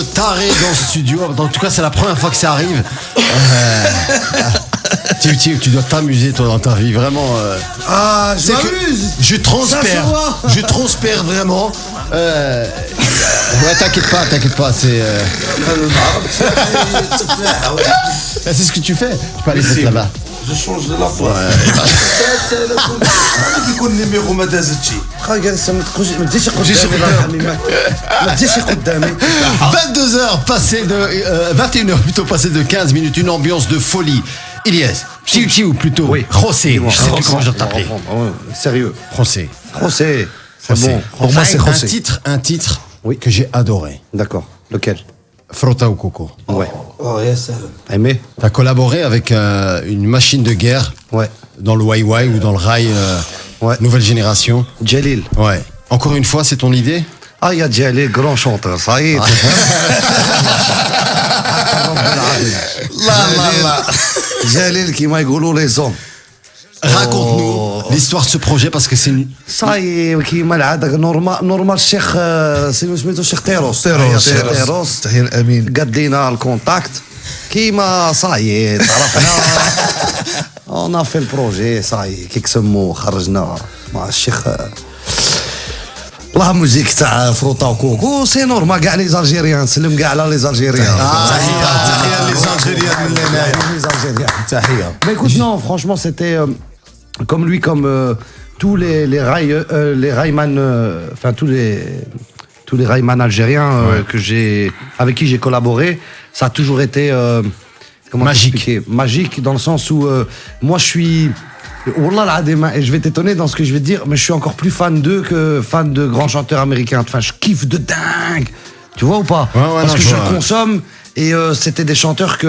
tarés dans le studio. En tout cas, c'est la première fois que ça arrive. Tu dois t'amuser, toi, dans ta vie, vraiment. Ah, je m'amuse. Je transpère vraiment. Ouais, t'inquiète pas, c'est. C'est ce que tu fais. Tu peux aller peut-être là-bas. Je change de la voix. يكون النيميرو ما دازتش خاير ما تجيش قدامي 22h passé de 21h plutôt passé de 15 minutes, une ambiance de folie. Ilyes, Chiu plutôt. Oui. José, je sais plus comment je dois t'appeler. Sérieux. José. José. C'est bon. Pour moi, c'est un titre que j'ai adoré. D'accord. Lequel? Frota ou Coco. Ouais. Oh, yes. Aimé? T'as collaboré avec une machine de guerre. Ouais. Dans le Wai ou dans le rail nouvelle génération. Jalil. Ouais. Encore une fois, c'est ton idée? Ah, il y a Jalil, grand chanteur, ça y est. Jalil qui m'a égoulé les hommes. Raconte-nous l'histoire de ce projet parce que c'est une... Ça y est, qui m'a l'adresse normal Cheikh سميتو الشيخ تيروس تحية الأمين قد لينا الكونتاكت كيما صاي تعرفنا on a fait le projet صاي كيك سمو خرجنا مع الشيخ لا موزيك تاع فروتا وكوكو سي نورمال كاع لي زالجيريان نسلم كاع على لي زالجيريان تحية لي زالجيريان من هنا تحية. Mais écoute, non, franchement, c'était comme lui, comme tous les railman, enfin tous les railman algériens avec qui j'ai collaboré, ça a toujours été magique dans le sens où moi je suis Wallah l'adéma, et je vais t'étonner dans ce que je vais te dire, mais je suis encore plus fan d'eux que fan de grands chanteurs américains. Enfin, je kiffe de dingue, tu vois ou pas? Parce que je consomme et c'était des chanteurs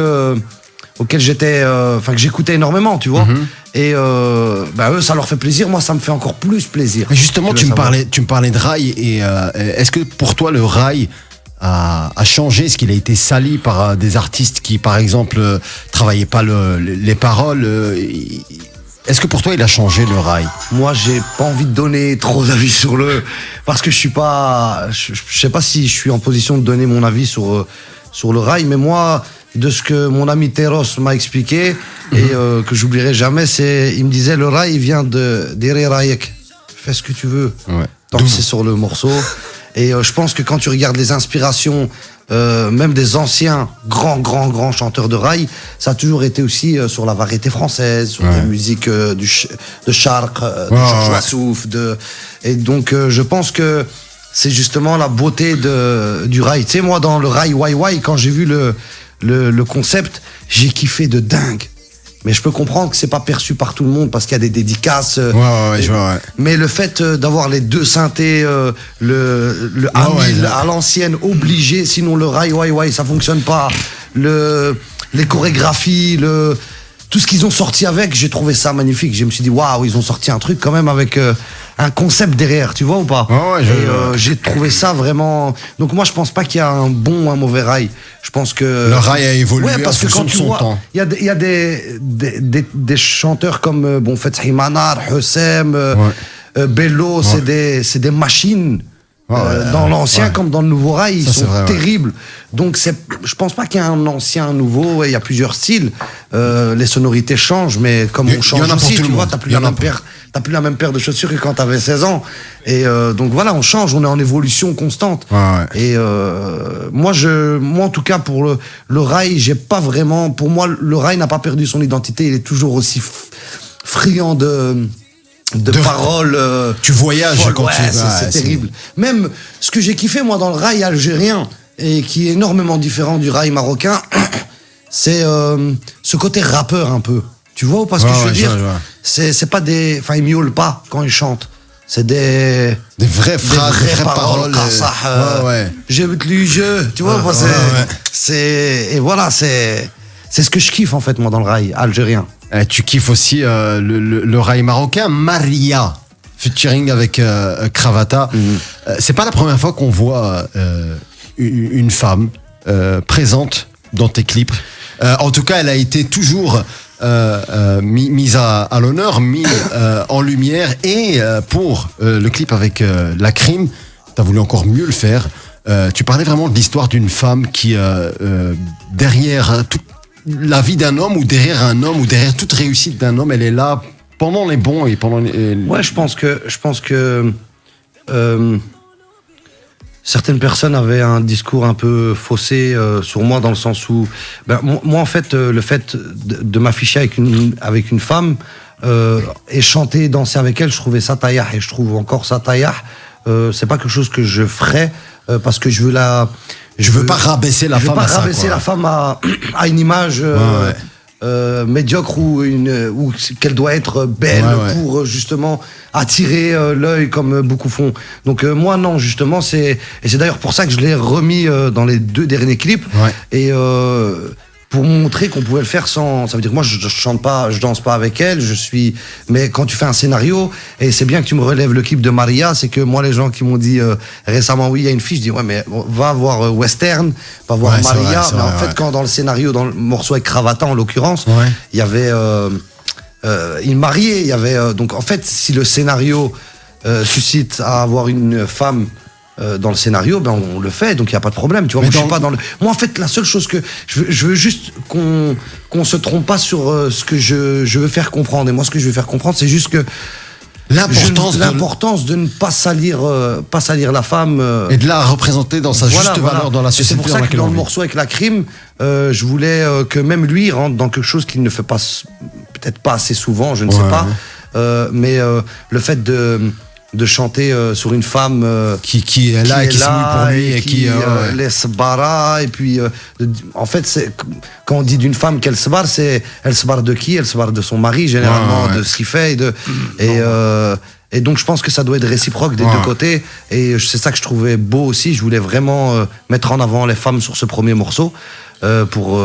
auxquels que j'écoutais énormément, tu vois. Et eux, ça leur fait plaisir. Moi, ça me fait encore plus plaisir. Et justement, tu me parlais de rail. Et est-ce que pour toi, le rail a changé? Est-ce qu'il a été sali par des artistes qui, par exemple, travaillaient pas les paroles? Est-ce que pour toi, il a changé le rail? Moi, j'ai pas envie de donner trop d'avis sur parce que je suis pas, je sais pas si je suis en position de donner mon avis sur le rail, mais moi, de ce que mon ami Teros m'a expliqué et que j'oublierai jamais, il me disait le rail vient de Dere Rayek. Fais ce que tu veux. Ouais. Donc c'est sur le morceau. Et je pense que quand tu regardes les inspirations, même des anciens grands chanteurs de rail, ça a toujours été aussi sur la variété française, sur la musique de Charq, de Georges Wassouf, et donc je pense que c'est justement la beauté du rail. Tu sais, moi dans le rail Wai, quand j'ai vu le concept, j'ai kiffé de dingue. Mais je peux comprendre que c'est pas perçu par tout le monde parce qu'il y a des dédicaces. Je vois. Mais le fait d'avoir les deux synthés, le à l'ancienne obligé, sinon le rail Wai ça fonctionne pas. Les chorégraphies, tout ce qu'ils ont sorti avec, j'ai trouvé ça magnifique. Je me suis dit waouh, ils ont sorti un truc quand même avec un concept derrière, tu vois ou pas? J'ai trouvé ça vraiment. Donc moi je pense pas qu'il y a un bon ou un mauvais rail. Je pense que le rail a évolué parce que quand tu vois, temps. Il y a des chanteurs comme Fethi Manar, Hussem, Bello, c'est des machines. Dans l'ancien comme dans le nouveau rail, ils sont terribles. Donc je pense pas qu'il y a un ancien, un nouveau. Il y a plusieurs styles. Les sonorités changent, mais comme on change aussi, tu vois, t'as plus la même paire de chaussures que quand t'avais 16 ans. Et donc voilà, on change, on est en évolution constante. Et moi en tout cas pour le rail, j'ai pas vraiment. Pour moi, le rail n'a pas perdu son identité. Il est toujours aussi friand de paroles. Tu voyages quand tu c'est terrible. Même ce que j'ai kiffé moi dans le rail algérien et qui est énormément différent du rail marocain, c'est ce côté rappeur un peu. Tu vois ou pas ce que je veux dire? C'est pas des, enfin ils miaulent pas quand ils chantent. C'est des vraies phrases, des vraies paroles. J'ai vu le jeu, tu vois. Et voilà, c'est ce que je kiffe en fait moi dans le rail algérien. Tu kiffes aussi le rail marocain, Maria, featuring avec Cravata. C'est pas la première fois qu'on voit une femme présente dans tes clips. En tout cas, elle a été toujours mise à l'honneur, mise en lumière. Et pour le clip avec La Crime, t'as voulu encore mieux le faire. tu parlais vraiment de l'histoire d'une femme qui, derrière toute la vie d'un homme ou derrière toute réussite d'un homme, elle est là pendant les bons et pendant les... Ouais, je pense que certaines personnes avaient un discours un peu faussé sur moi, dans le sens où, moi en fait, le fait de m'afficher avec une femme et chanter, danser avec elle, je trouvais ça taillard, et je trouve encore ça taillard. C'est pas quelque chose que je ferais parce que je veux pas rabaisser la femme à ça. Je veux pas rabaisser la femme à une image médiocre ou qu'elle doit être belle pour justement attirer l'œil comme beaucoup font. Donc moi non, justement, et c'est d'ailleurs pour ça que je l'ai remis dans les 2 derniers clips. Et pour montrer qu'on pouvait le faire sans... Ça veut dire que moi, je chante pas, je danse pas avec elle, mais quand tu fais un scénario, et c'est bien que tu me relèves le clip de Maria, c'est que moi, les gens qui m'ont dit récemment, oui, il y a une fille, je dis, ouais, mais va voir Western, va voir Maria. Mais en fait, quand dans le scénario, dans le morceau avec Cravata, en l'occurrence, il y avait... il mariait, il y avait... donc, en fait, si le scénario suscite à avoir une femme... dans le scénario, on le fait, donc il n'y a pas de problème, tu vois. Moi, je suis pas dans le... Moi, en fait, la seule chose que je veux juste qu'on se trompe pas sur ce que je veux faire comprendre. Et moi, ce que je veux faire comprendre, c'est juste que l'importance de ne pas salir la femme et de la représenter dans sa juste valeur dans la société. C'est pour ça que dans le morceau avec la crime, je voulais que même lui rentre dans quelque chose qu'il ne fait pas, peut-être pas assez souvent, je ne sais pas, mais le fait de chanter sur une femme qui est là et qui se mouille pour lui et qui laisse bara, et puis en fait quand on dit d'une femme qu'elle se barre, elle se barre de qui? Elle se barre de son mari généralement, de ce qu'il fait et donc je pense que ça doit être réciproque des 2 côtés, et c'est ça que je trouvais beau aussi. Je voulais vraiment mettre en avant les femmes sur ce premier morceau pour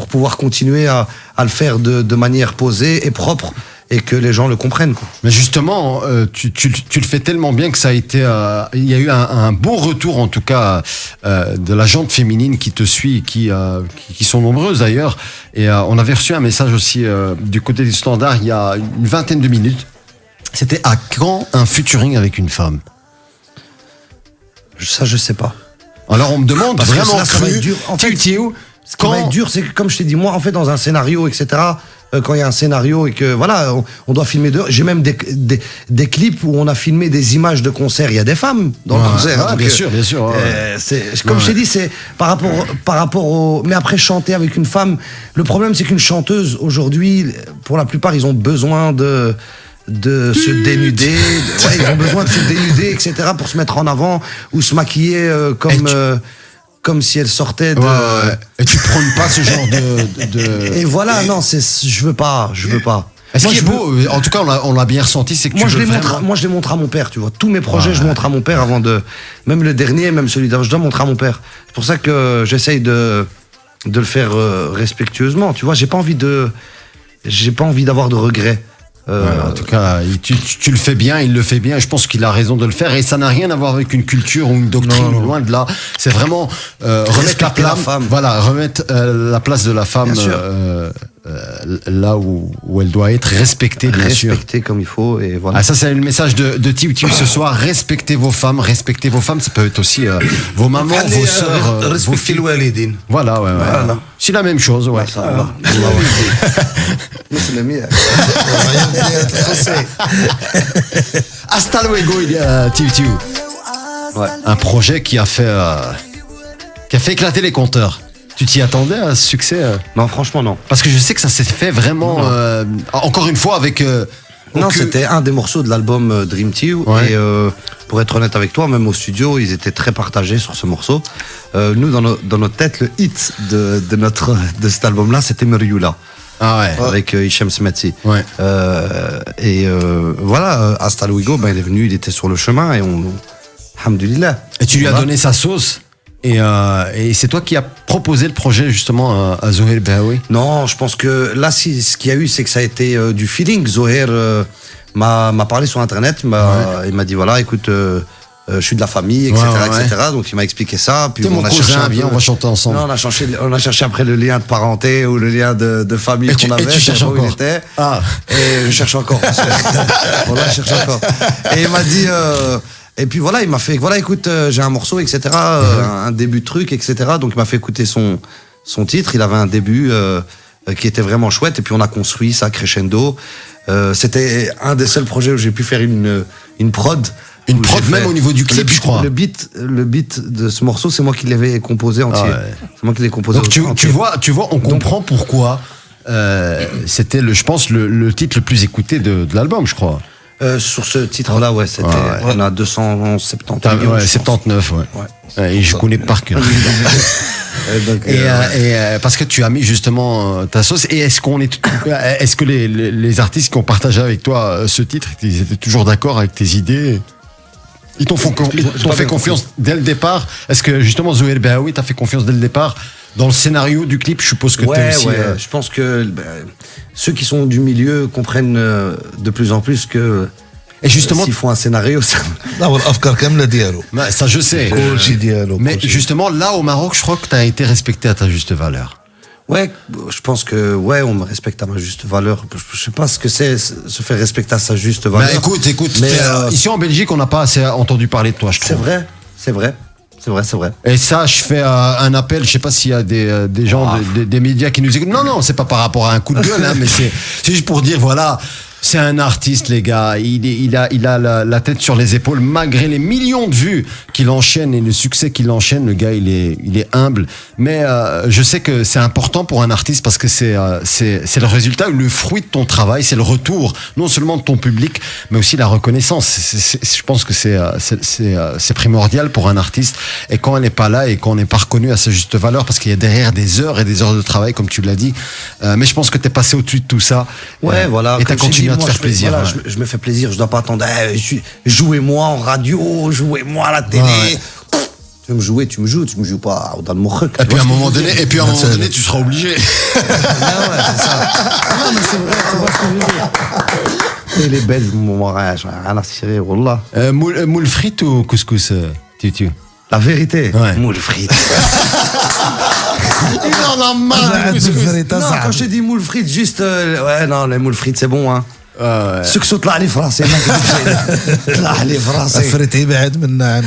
pouvoir continuer à le faire de manière posée et propre, et que les gens le comprennent, quoi. Mais justement, tu le fais tellement bien que ça a été... il y a eu un bon retour, en tout cas, de la gente féminine qui te suit, qui sont nombreuses d'ailleurs. Et on avait reçu un message aussi du côté du Standard il y a une 20aine de minutes. C'était à quand un featuring avec une femme? Ça, je sais pas. Alors on me demande parce vraiment que ça va être dur. En fait, ce qui va être dur, c'est que comme je t'ai dit, moi, en fait, dans un scénario, etc., quand il y a un scénario et que voilà, on doit filmer dehors. J'ai même des clips où on a filmé des images de concert. Il y a des femmes dans le concert. Bien sûr. Comme je t'ai dit, c'est par rapport au. Mais après, chanter avec une femme, le problème, c'est qu'une chanteuse aujourd'hui, pour la plupart, ils ont besoin de se dénuder, ils ont besoin de se dénuder, etc., pour se mettre en avant ou se maquiller comme si elle sortait de... Et tu prônes pas ce genre de... Et voilà, non, je veux pas. Ce qui est beau, en tout cas, on l'a bien ressenti, c'est que moi, je les montre à mon père, tu vois. Tous mes projets, je montre à mon père avant de... Même le dernier, même celui d'avant, je dois montrer à mon père. C'est pour ça que j'essaye de le faire respectueusement, tu vois. J'ai pas envie d'avoir de regrets. En tout cas, tu le fais bien, il le fait bien, et je pense qu'il a raison de le faire, et ça n'a rien à voir avec une culture ou une doctrine, loin de là. C'est vraiment remettre la place de la femme là où elle doit être respectée, bien sûr. Respectée comme il faut, et voilà. Ah, ça, c'est le message de Tiu Tiu ce soir. Respectez vos femmes, ça peut être aussi vos mamans, vos sœurs, vos filles. Voilà, c'est la même chose, ça va. C'est le mien. Hasta luego, Tiu Tiu. Un projet qui a fait éclater les compteurs. Tu t'y attendais à ce succès? Non, franchement, non. Parce que je sais que ça s'est fait vraiment... encore une fois, avec... non, c'était un des morceaux de l'album Dream Team. Et pour être honnête avec toi, même au studio, ils étaient très partagés sur ce morceau. Nous, dans notre tête, le hit de cet album-là, c'était Meriula. Avec Hichem Smetsi. Voilà, Hasta Luego, il est venu, il était sur le chemin, et alhamdoulilah. Et tu lui as donné sa sauce? Et c'est toi qui as proposé le projet justement à Zoher Behaoui? Non, je pense que là, ce qu'il y a eu, c'est que ça a été du feeling. Zoher m'a parlé sur Internet, il m'a dit voilà, écoute, je suis de la famille, etc., etc. Donc il m'a expliqué ça. Puis on a cherché on va chanter ensemble. Non, on a cherché après le lien de parenté ou le lien de famille qu'on avait. Et tu cherches encore? Et je cherche encore. Voilà, je cherche encore. Et il m'a dit... Et puis voilà, il m'a fait, voilà, écoute, j'ai un morceau, etc., un début de truc, etc. Donc il m'a fait écouter son titre. Il avait un début qui était vraiment chouette. Et puis on a construit ça crescendo. C'était un des seuls projets où j'ai pu faire une prod. Une prod même au niveau du clip, je crois. Le beat de ce morceau, c'est moi qui l'avais composé entier. Ah ouais. C'est moi qui l'ai composé entier. Donc tu vois, on comprend pourquoi c'était, je pense, le titre le plus écouté de l'album, je crois. Sur ce titre-là, ouais, c'était, on a 270 millions. Ouais, 79, ouais. Et je connais par cœur. Parce que tu as mis justement ta sauce. Et est-ce que les artistes qui ont partagé avec toi ce titre, ils étaient toujours d'accord avec tes idées? Ils t'ont fait confiance dès le départ? Est-ce que justement Zouheir Bahoui t'a fait confiance dès le départ dans le scénario du clip? Je suppose que t'es aussi... je pense que ceux qui sont du milieu comprennent de plus en plus que... Et justement, s'ils font un scénario, ça je sais. Mais justement, là au Maroc, je crois que tu as été respecté à ta juste valeur. Ouais, je pense que on me respecte à ma juste valeur. Je sais pas ce que c'est se faire respecter à sa juste valeur. Mais écoute, mais ici en Belgique, on n'a pas assez entendu parler de toi, je trouve. C'est vrai. Et ça, je fais un appel, je sais pas s'il y a des gens, des médias qui nous écoutent. Non, c'est pas par rapport à un coup de gueule, hein, mais c'est juste pour dire, voilà, c'est un artiste, les gars. Il a la tête sur les épaules, malgré les millions de vues qu'il enchaîne et le succès qu'il enchaîne. Le gars, il est humble. Mais je sais que c'est important pour un artiste parce que c'est le résultat, le fruit de ton travail, c'est le retour, non seulement de ton public, mais aussi la reconnaissance. Je pense que c'est primordial pour un artiste. Et quand elle n'est pas là et qu'on n'est pas reconnu à sa juste valeur, parce qu'il y a derrière des heures et des heures de travail, comme tu l'as dit. Mais je pense que t'es passé au-dessus de tout ça. Ouais, voilà. Et t'as continué à te faire plaisir. Voilà, je me fais plaisir. Je dois pas attendre. Jouez-moi en radio, jouez-moi à la télé. Ouais. Tu veux me jouer, tu me joues pas dans le mochek. Et puis à un moment donné, tu seras obligé. C'est ça. Non, mais c'est vrai ce que je veux dire. Et les Belges, rien à cirer, wallah. Moule frites ou couscous, Tutu? La vérité, moule frites. Il en a marre du couscous. Non, quand je te dis moule frites, juste... les moules frites, c'est bon, hein. سكسو طلع لي فراسي طلع لي فراسي فريت يبعد من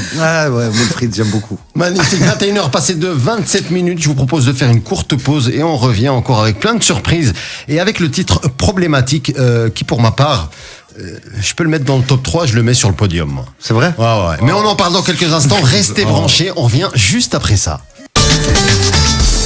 moule frites, j'aime beaucoup. Magnifique. 21h passées de 27 minutes. Je vous propose de faire une courte pause et on revient encore avec plein de surprises et avec le titre problématique qui, pour ma part, je peux le mettre dans le top 3, je le mets sur le podium. Moi. C'est vrai? Ouais. Mais on en parle dans quelques instants. Restez branchés. On revient juste après ça.